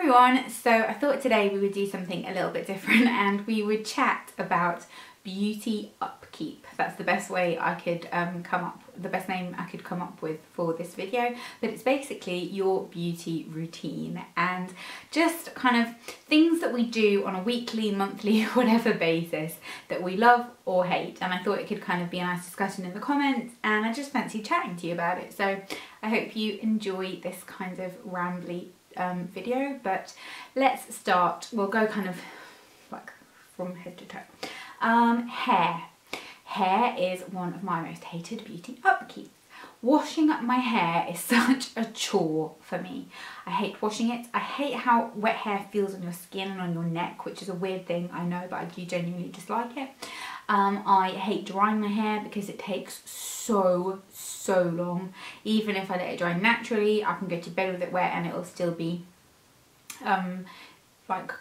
everyone, so I thought today we would do something a little bit different and we would chat about beauty upkeep. That's the best way I could the best name I could come up with for this video, but it's basically your beauty routine and just kind of things that we do on a weekly, monthly, whatever basis that we love or hate. And I thought it could kind of be a nice discussion in the comments, and I just fancy chatting to you about it. So I hope you enjoy this kind of rambly video, but let's start. We'll go kind of like from head to toe. Hair is one of my most hated beauty upkeeps. Washing up my hair is such a chore for me. I hate washing it. I hate how wet hair feels on your skin and on your neck, which is a weird thing, I know, but I do genuinely dislike it. I hate drying my hair because it takes so long. Even if I let it dry naturally, I can go to bed with it wet and it'll still be like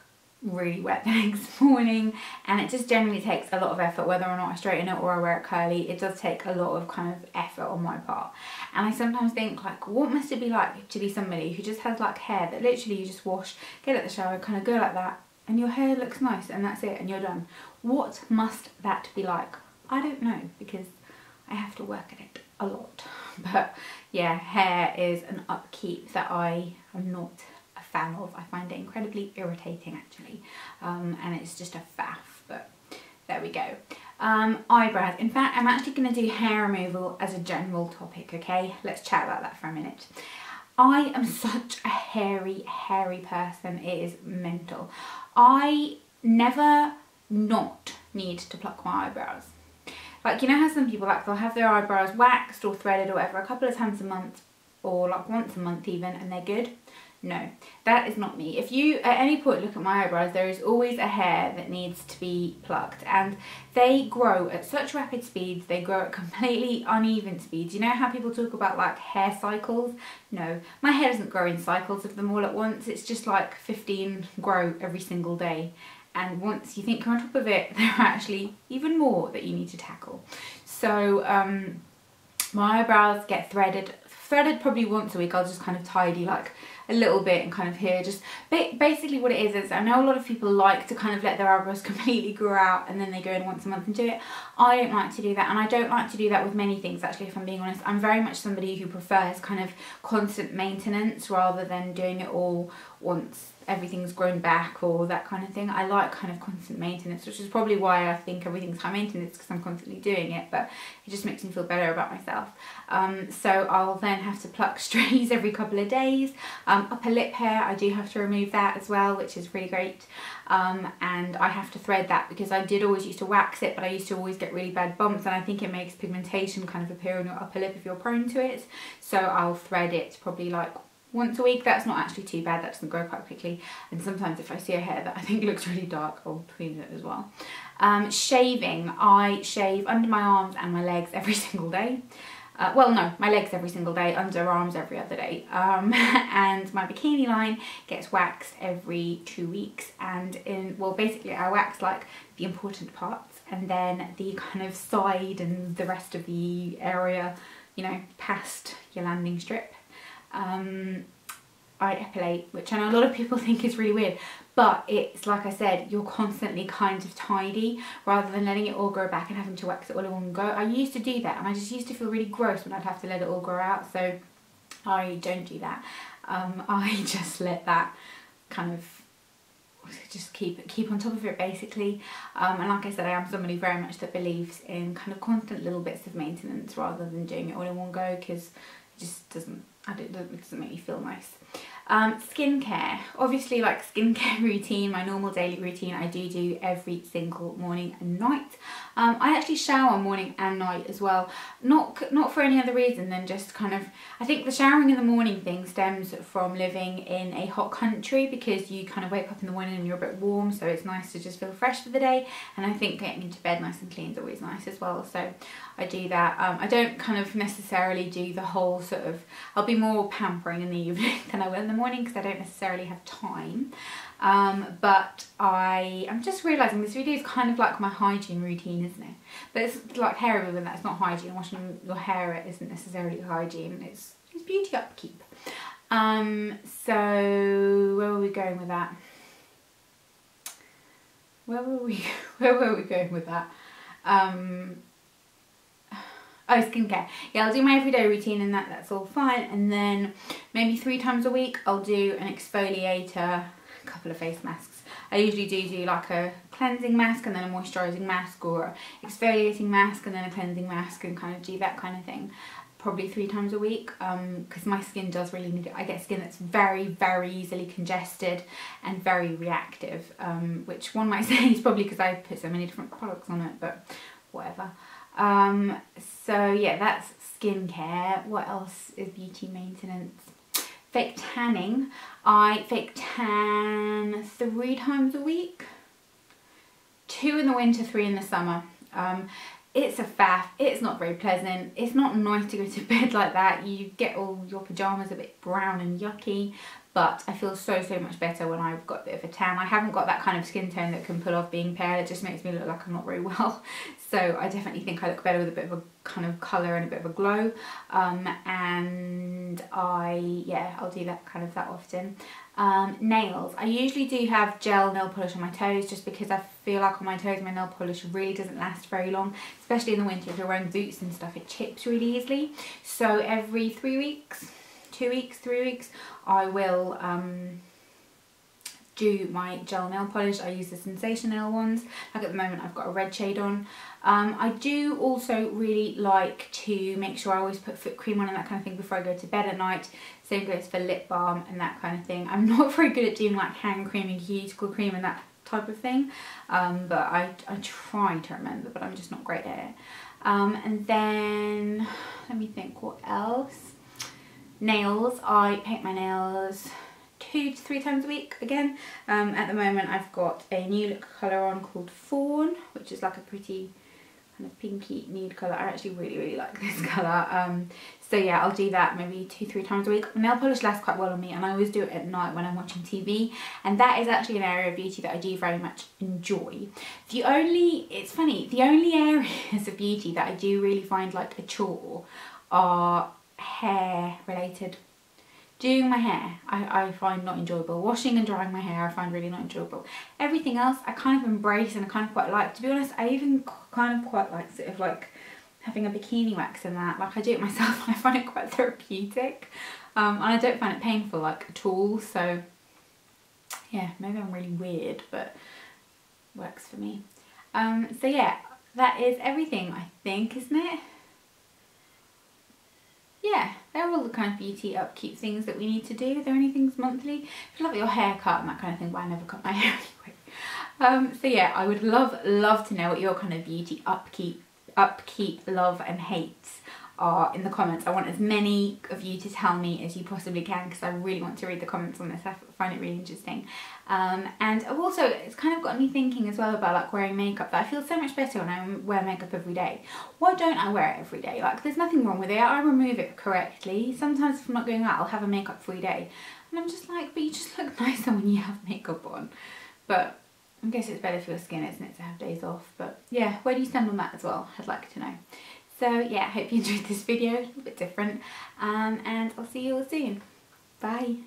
really wet the next morning, and it just generally takes a lot of effort whether or not I straighten it or I wear it curly. It does take a lot of kind of effort on my part, and I sometimes think, like, what must it be like to be somebody who just has like hair that literally you just wash, get out the shower, kind of go like that, and your hair looks nice and that's it and you're done. What must that be like? I don't know, because I have to work at it a lot. But yeah, hair is an upkeep that I am not a fan of. I find it incredibly irritating actually, and it's just a faff, but there we go. Eyebrows. In fact, I'm actually going to do hair removal as a general topic, okay? Let's chat about that for a minute. I am such a hairy person, it is mental. I never not need to pluck my eyebrows. Like, you know how some people, like, they'll have their eyebrows waxed or threaded or whatever a couple of times a month, or like once a month even, and they're good? No, that is not me. If you at any point look at my eyebrows, there is always a hair that needs to be plucked, and they grow at such rapid speeds, they grow at completely uneven speeds. You know how people talk about like hair cycles? No, my hair doesn't grow in cycles of them all at once. It's just like 15 grow every single day, and once you think you're on top of it, there are actually even more that you need to tackle. So my eyebrows get threaded probably once a week. I'll just kind of tidy like a little bit and kind of here, just basically what it is I know a lot of people like to kind of let their eyebrows completely grow out and then they go in once a month and do it. I don't like to do that, and I don't like to do that with many things actually, if I'm being honest. I'm very much somebody who prefers kind of constant maintenance rather than doing it all once everything's grown back or that kind of thing. I like kind of constant maintenance, which is probably why I think everything's high maintenance, because I'm constantly doing it, but it just makes me feel better about myself. So I'll then have to pluck strays every couple of days. Upper lip hair, I do have to remove that as well, which is really great. And I have to thread that because I did always used to wax it, but I used to always get really bad bumps, and I think it makes pigmentation kind of appear on your upper lip if you're prone to it. So I'll thread it probably like once a week. That's not actually too bad, that doesn't grow quite quickly. And sometimes if I see a hair that I think looks really dark, I'll clean it as well. Shaving, I shave under my arms and my legs every single day. Well, no, my legs every single day, underarms every other day. And my bikini line gets waxed every 2 weeks. And well, basically I wax like the important parts, and then the kind of side and the rest of the area, you know, past your landing strip. I epilate, which I know a lot of people think is really weird, but it's like I said, you're constantly kind of tidy rather than letting it all grow back and having to wax it all in one go. I used to do that, and I just used to feel really gross when I'd have to let it all grow out, so I don't do that. I just let that kind of just keep on top of it basically. And like I said, I am somebody very much that believes in kind of constant little bits of maintenance rather than doing it all in one go, because it just doesn't make me feel nice. Skincare, obviously, like skincare routine, my normal daily routine, I do every single morning and night. I actually shower morning and night as well, not for any other reason than just kind of, I think the showering in the morning thing stems from living in a hot country, because you kind of wake up in the morning and you're a bit warm, so it's nice to just feel fresh for the day, and I think getting into bed nice and clean is always nice as well, so I do that. I don't kind of necessarily do the whole sort of, I'll be more pampering in the evening than I will in the morning because I don't necessarily have time. But I'm just realising this video is kind of like my hygiene routine, isn't it? But it's like hair removal, that's not hygiene. Washing your hair isn't necessarily hygiene, it's beauty upkeep. So where were we going with that? Where were we going with that? Oh, skincare. Yeah, I'll do my everyday routine and that's all fine. And then maybe 3 times a week I'll do an exfoliator, a couple of face masks. I usually do like a cleansing mask and then a moisturising mask, or exfoliating mask and then a cleansing mask, and kind of do that kind of thing. Probably 3 times a week, because my skin does really need it. I get skin that's very, very easily congested and very reactive, which one might say is probably because I put so many different products on it, but whatever. So yeah, that's skincare. What else is beauty maintenance? Fake tanning. I fake tan 3 times a week. 2 in the winter, 3 in the summer. It's a faff. It's not very pleasant. It's not nice to go to bed like that. You get all your pyjamas a bit brown and yucky, but I feel so much better when I've got a bit of a tan. I haven't got that kind of skin tone that can pull off being pale. It just makes me look like I'm not very well. So I definitely think I look better with a bit of a kind of colour and a bit of a glow. And I'll do that kind of that often. Nails. I usually do have gel nail polish on my toes, just because I feel like on my toes my nail polish really doesn't last very long, especially in the winter. If you're wearing boots and stuff, it chips really easily. So every 3 weeks, 2 weeks, 3 weeks, I will do my gel nail polish. I use the Sensation nail ones. Like at the moment I've got a red shade on. I do also really like to make sure I always put foot cream on and that kind of thing before I go to bed at night. Same goes for lip balm and that kind of thing. I'm not very good at doing like hand cream and cuticle cream and that type of thing, but I try to remember, but I'm just not great at it. And then let me think, what else? Nails. I paint my nails 2 to 3 times a week again. At the moment I've got a new lip colour on called Fawn, which is like a pretty kind of pinky nude colour. I actually really like this colour. So yeah, I'll do that maybe 2-3 times a week. Nail polish lasts quite well on me, and I always do it at night when I'm watching TV, and that is actually an area of beauty that I do very much enjoy. It's funny, the only areas of beauty that I do really find like a chore are hair related. Doing my hair I find not enjoyable. Washing and drying my hair I find really not enjoyable. Everything else I kind of embrace and I kind of quite like. To be honest, I even kind of quite like sort of like having a bikini wax and that. Like I do it myself and I find it quite therapeutic, and I don't find it painful like at all. So yeah, maybe I'm really weird, but it works for me. So yeah, that is everything I think, isn't it? Yeah, they're all the kind of beauty upkeep things that we need to do. Are there any things monthly? If you love your haircut and that kind of thing, but I never cut my hair anyway. So yeah, I would love to know what your kind of beauty upkeep, love and hates are in the comments. I want as many of you to tell me as you possibly can, because I really want to read the comments on this. I find it really interesting. And also, it's kind of got me thinking as well about like wearing makeup, that I feel so much better when I wear makeup every day. Why don't I wear it every day? Like there's nothing wrong with it. I remove it correctly. Sometimes if I'm not going out, I'll have a makeup free day. And I'm just like, but you just look nicer when you have makeup on. But I guess it's better for your skin, isn't it, to have days off. But yeah, where do you stand on that as well? I'd like to know. So yeah, I hope you enjoyed this video, a little bit different, and I'll see you all soon. Bye.